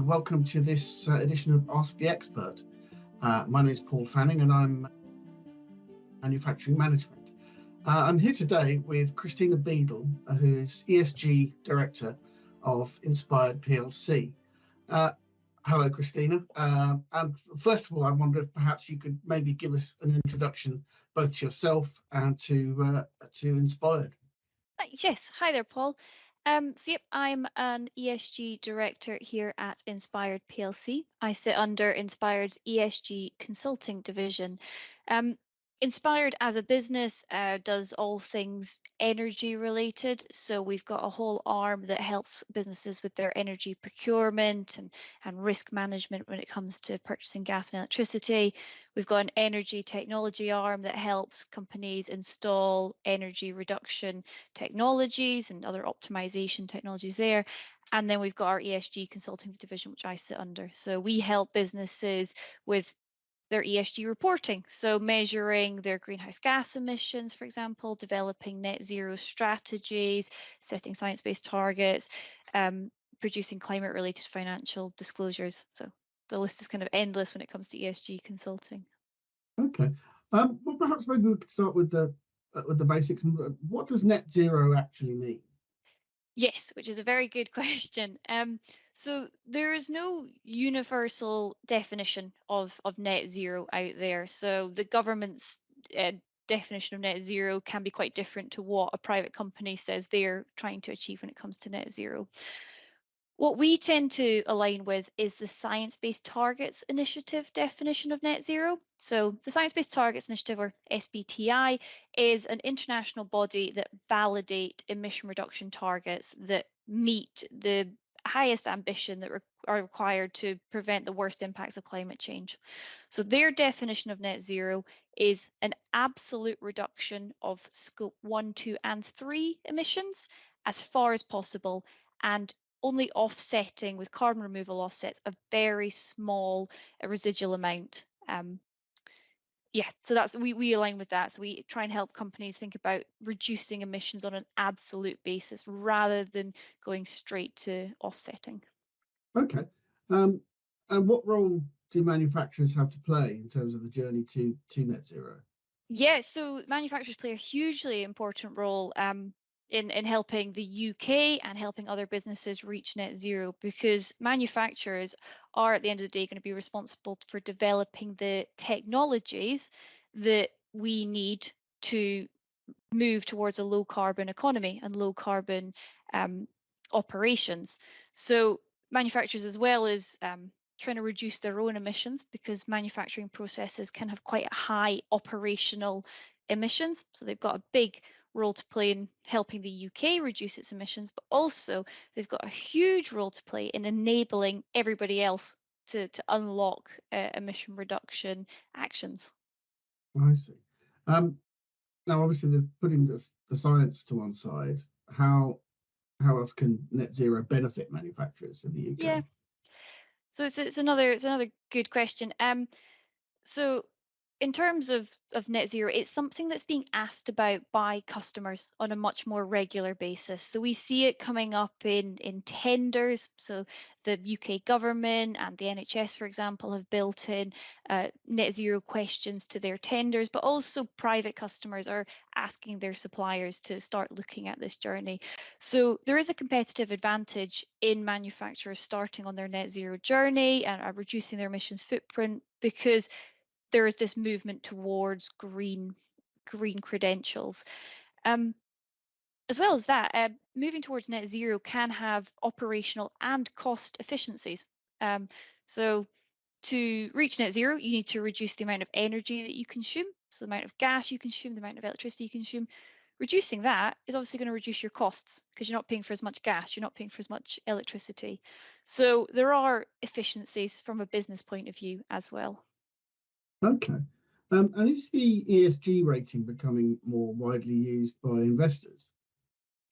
and welcome to this edition of Ask the Expert. My name is Paul Fanning and I'm manufacturing management. I'm here today with Kristina Beadle, who is ESG Director of Inspired PLC. Hello, Kristina. And first of all, I wonder if perhaps you could maybe give us an introduction both to yourself and to Inspired. Yes, hi there, Paul. I'm an ESG director here at Inspired PLC. I sit under Inspired's ESG consulting division. Um, Inspired as a business does all things energy related. So we've got a whole arm that helps businesses with their energy procurement and risk management when it comes to purchasing gas and electricity. We've got an energy technology arm that helps companies install energy reduction technologies and other optimization technologies there. And then we've got our ESG consulting division, which I sit under. So we help businesses with their ESG reporting. So measuring their greenhouse gas emissions, for example, developing net zero strategies, setting science-based targets, producing climate-related financial disclosures. So the list is kind of endless when it comes to ESG consulting. Okay. Well, perhaps maybe we could start with the basics. What does net zero actually mean? Yes, which is a very good question. So there is no universal definition of net zero out there. So the government's definition of net zero can be quite different to what a private company says they're trying to achieve when it comes to net zero. What we tend to align with is the Science Based Targets Initiative definition of net zero. So the Science Based Targets Initiative, or SBTI, is an international body that validate emission reduction targets that meet the highest ambition that are required to prevent the worst impacts of climate change. So their definition of net zero is an absolute reduction of scope 1, 2, and 3 emissions as far as possible, and only offsetting with carbon removal offsets a very small residual amount. So that's we align with that. So we try and help companies think about reducing emissions on an absolute basis rather than going straight to offsetting. Okay. And what role do manufacturers have to play in terms of the journey to net zero? Yeah, so manufacturers play a hugely important role in helping the UK and helping other businesses reach net zero, because manufacturers are at the end of the day going to be responsible for developing the technologies that we need to move towards a low carbon economy and low carbon um, operations. So manufacturers, as well as trying to reduce their own emissions, because manufacturing processes can have quite high operational emissions. So they've got a big role to play in helping the UK reduce its emissions, but also they've got a huge role to play in enabling everybody else to unlock emission reduction actions. I see. Um, Now, obviously, there's putting the science to one side. How else can net zero benefit manufacturers in the Yeah, UK? so it's another good question. So in terms of net zero, it's something that's being asked about by customers on a much more regular basis. So we see it coming up in tenders. So the UK government and the NHS, for example, have built in net zero questions to their tenders, but also private customers are asking their suppliers to start looking at this journey. So there is a competitive advantage in manufacturers starting on their net zero journey and are reducing their emissions footprint, because there is this movement towards green credentials. Um, as well as that, moving towards net zero can have operational and cost efficiencies. So to reach net zero, you need to reduce the amount of energy that you consume, so the amount of gas you consume, the amount of electricity you consume. Reducing that is obviously going to reduce your costs, because you're not paying for as much gas, you're not paying for as much electricity. So there are efficiencies from a business point of view as well. Okay. And is the ESG rating becoming more widely used by investors?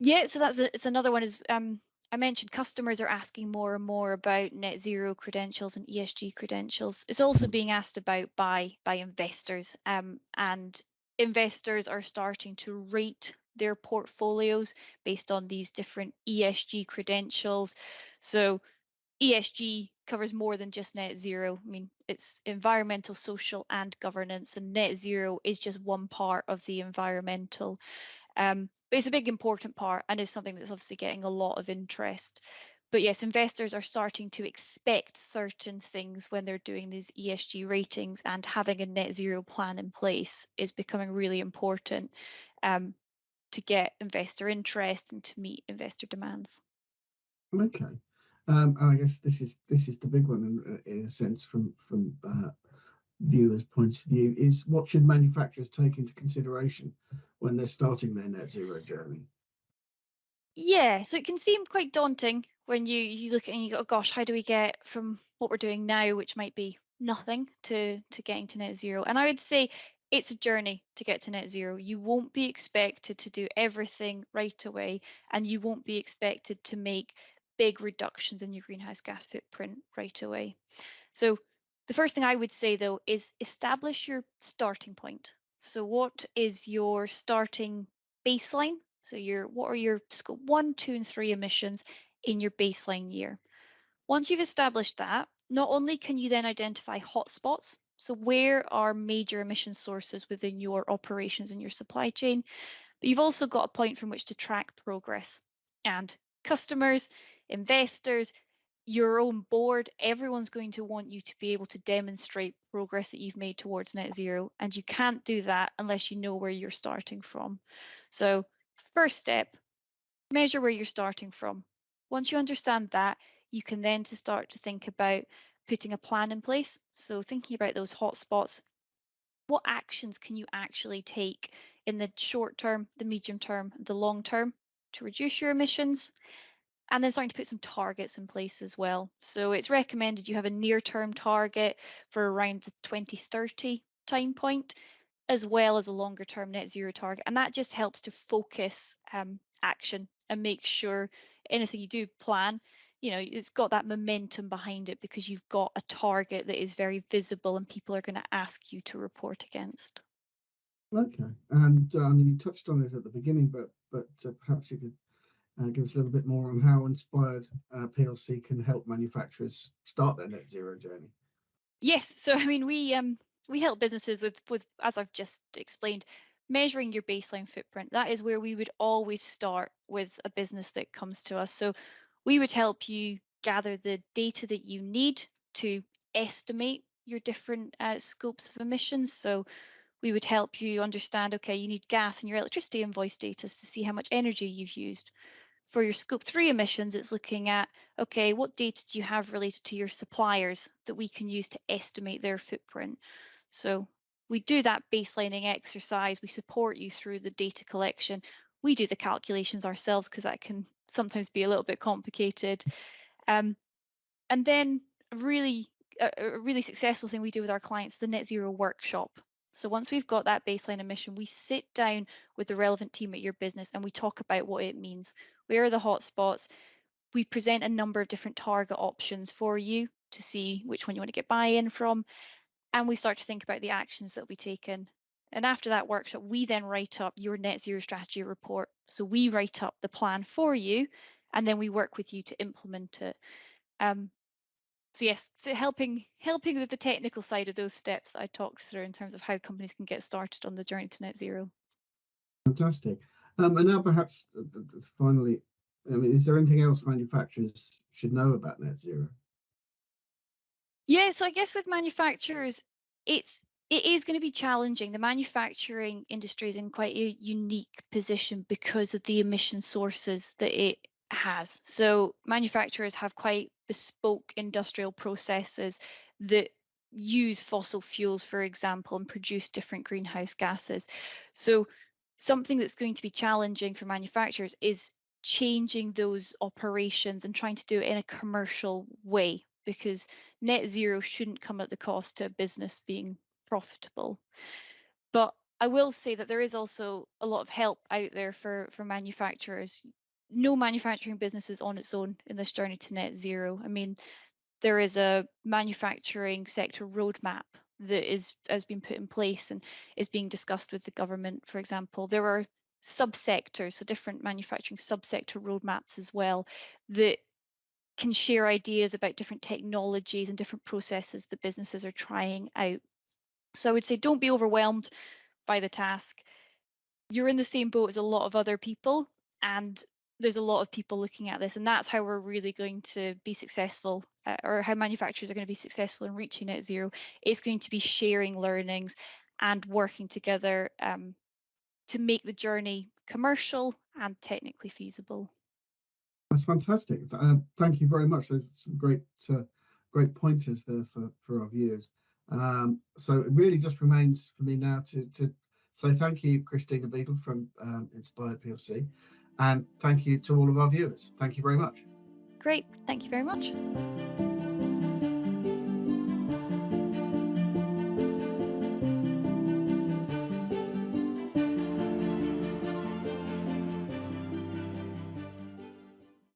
Yeah, so it's another one. Is I mentioned customers are asking more and more about net zero credentials and ESG credentials. It's also being asked about by investors, and investors are starting to rate their portfolios based on these different ESG credentials. So ESG covers more than just net zero. I mean, it's environmental, social, and governance, and net zero is just one part of the environmental. But it's a big important part and is something that's obviously getting a lot of interest. But yes, investors are starting to expect certain things when they're doing these ESG ratings, and having a net zero plan in place is becoming really important um, to get investor interest and to meet investor demands. Okay. And I guess this is the big one in a sense from viewers' point of view, is what should manufacturers take into consideration when they're starting their net zero journey? Yeah, so it can seem quite daunting when you look at it and you go, oh gosh, how do we get from what we're doing now, which might be nothing, to getting to net zero? And I would say it's a journey to get to net zero. You won't be expected to do everything right away, and you won't be expected to make big reductions in your greenhouse gas footprint right away. So the first thing I would say though is establish your starting point. So what is your starting baseline? So what are your scope 1, 2, and 3 emissions in your baseline year? Once you've established that, not only can you then identify hotspots, so where are major emission sources within your operations and your supply chain, but you've also got a point from which to track progress. And customers, investors, your own board, everyone's going to want you to be able to demonstrate progress that you've made towards net zero. And you can't do that unless you know where you're starting from. So, first step, measure where you're starting from. Once you understand that, you can then to start to think about putting a plan in place. So, thinking about those hotspots, what actions can you actually take in the short term, the medium term, the long term to reduce your emissions? And then starting to put some targets in place as well. So it's recommended you have a near term target for around the 2030 time point, as well as a longer term net zero target. And that just helps to focus action and make sure anything you do plan, it's got that momentum behind it because you've got a target that is very visible and people are going to ask you to report against. Okay. And you touched on it at the beginning, but perhaps you could give us a little bit more on how Inspired PLC can help manufacturers start their net zero journey. Yes, so I mean we help businesses with, as I've just explained, measuring your baseline footprint. That is where we would always start with a business that comes to us. So we would help you gather the data that you need to estimate your different scopes of emissions. So we would help you understand, okay, you need gas and your electricity invoice data to see how much energy you've used. For your scope 3 emissions, it's looking at, okay, what data do you have related to your suppliers that we can use to estimate their footprint? So we do that baselining exercise. We support you through the data collection. We do the calculations ourselves because that can sometimes be a little bit complicated. Um, and then a really successful thing we do with our clients, the net zero workshop. So once we've got that baseline emission, we sit down with the relevant team at your business and we talk about what it means. Where are the hotspots? We present a number of different target options for you to see which one you want to get buy-in from. And we start to think about the actions that we take in. And after that workshop, we then write up your net zero strategy report. So we write up the plan for you, and then we work with you to implement it. Um, so yes, so helping with the technical side of those steps that I talked through in terms of how companies can get started on the journey to net zero. Fantastic. And now perhaps finally, is there anything else manufacturers should know about net zero? Yeah, so I guess with manufacturers, it is going to be challenging. The manufacturing industry is in quite a unique position because of the emission sources that it has. So manufacturers have quite bespoke industrial processes that use fossil fuels, for example, and produce different greenhouse gases. So something that's going to be challenging for manufacturers is changing those operations and trying to do it in a commercial way, because net zero shouldn't come at the cost to a business being profitable. But I will say that there is also a lot of help out there for manufacturers. No manufacturing business is on its own in this journey to net zero. I mean, there is a manufacturing sector roadmap that has been put in place and is being discussed with the government. For example, there are subsectors, so different manufacturing subsector roadmaps as well, that can share ideas about different technologies and different processes that businesses are trying out. So I would say don't be overwhelmed by the task. You're in the same boat as a lot of other people, and there's a lot of people looking at this, and that's how we're really going to be successful, or how manufacturers are going to be successful in reaching net zero. It's going to be sharing learnings and working together to make the journey commercial and technically feasible. That's fantastic. Thank you very much. There's some great pointers there for our viewers. So it really just remains for me now to say thank you, Kristina Beadle from Inspired PLC, and thank you to all of our viewers. Thank you very much. Great, thank you very much.